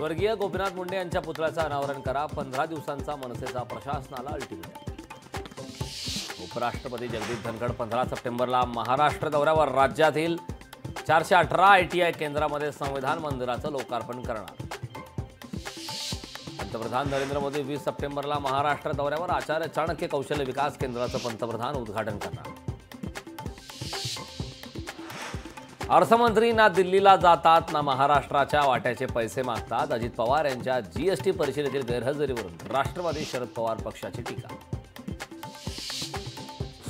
स्वर्गीय गोपीनाथ मुंडे यांच्या पुतळ्याचं अनावरण करा। 15 दिवसांचा मनसेचा प्रशासनाला अल्टिमेटम। उपराष्ट्रपती जगदीप धनखड 15 सप्टेंबरला महाराष्ट्र दौऱ्यावर। राज्यातील 418 आयटीआय केंद्रामध्ये संविधान मंदिराचं लोकार्पण करणार। पंतप्रधान नरेंद्र मोदी 20 सप्टेंबरला महाराष्ट्र दौऱ्यावर। आचार्य चाणक्य कौशल्य विकास केंद्राचं पंतप्रधान उद्घाटन करणार। अर्थमंत्री ना दिल्लीला जातात ना महाराष्ट्राच्या वाट्याचे पैसे मागतात। अजित पवार यांच्या जीएसटी परिषदेतील गैरहजेरीवरून राष्ट्रवादी शरद पवार पक्षाची टीका।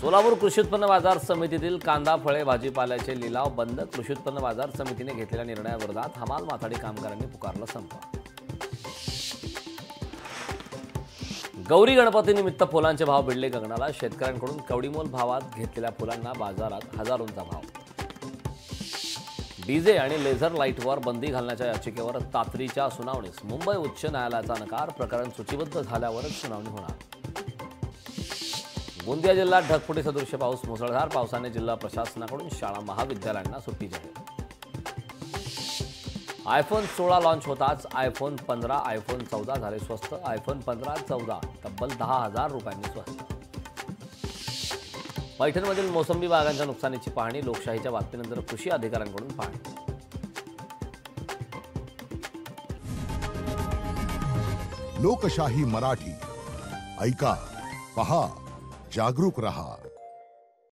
सोलापूर कृषी उत्पन्न बाजार समितीतील कांदा फळे भाजीपाल्याचे लिलाव बंद। कृषी उत्पन्न बाजार समितीने घेतलेल्या निर्णयाविरोधात हमाल माथाडी कामगारांनी पुकारला संप। गौरी गणपतीनिमित्त फुलांचे भाव भिडले गगनाला। शेतकऱ्यांकडून कवडीमोल भावात घेतलेल्या फुलांना बाजारात हजारोंचा भाव। डीजे आणि लेझर लाईटवर बंदी घालण्याच्या याचिकेवर तातडीच्या सुनावणीस मुंबई उच्च न्यायालयाचा नकार। प्रकरण सूचीबद्ध झाल्यावरच सुनावणी होणार। गोंदिया जिल्ह्यात ढगफुटी सदृश्य पाऊस। मुसळधार पावसाने जिल्हा प्रशासनाकडून शाळा महाविद्यालयांना सुट्टी जाहीर। आयफोन 16 लॉन्च होताच आयफोन 15 आयफोन 14 झाले स्वस्त। आयफोन 15 14 तब्बल 10,000 रुपयांनी स्वस्त। पैठणमधील मोसंबी बागांच्या नुकसानीची पाहणी। लोकशाहीच्या बातमीनंतर कृषी अधिकाऱ्यांकडून पाहणी। लोकशाही मराठी ऐका, पहा, जागरूक रहा।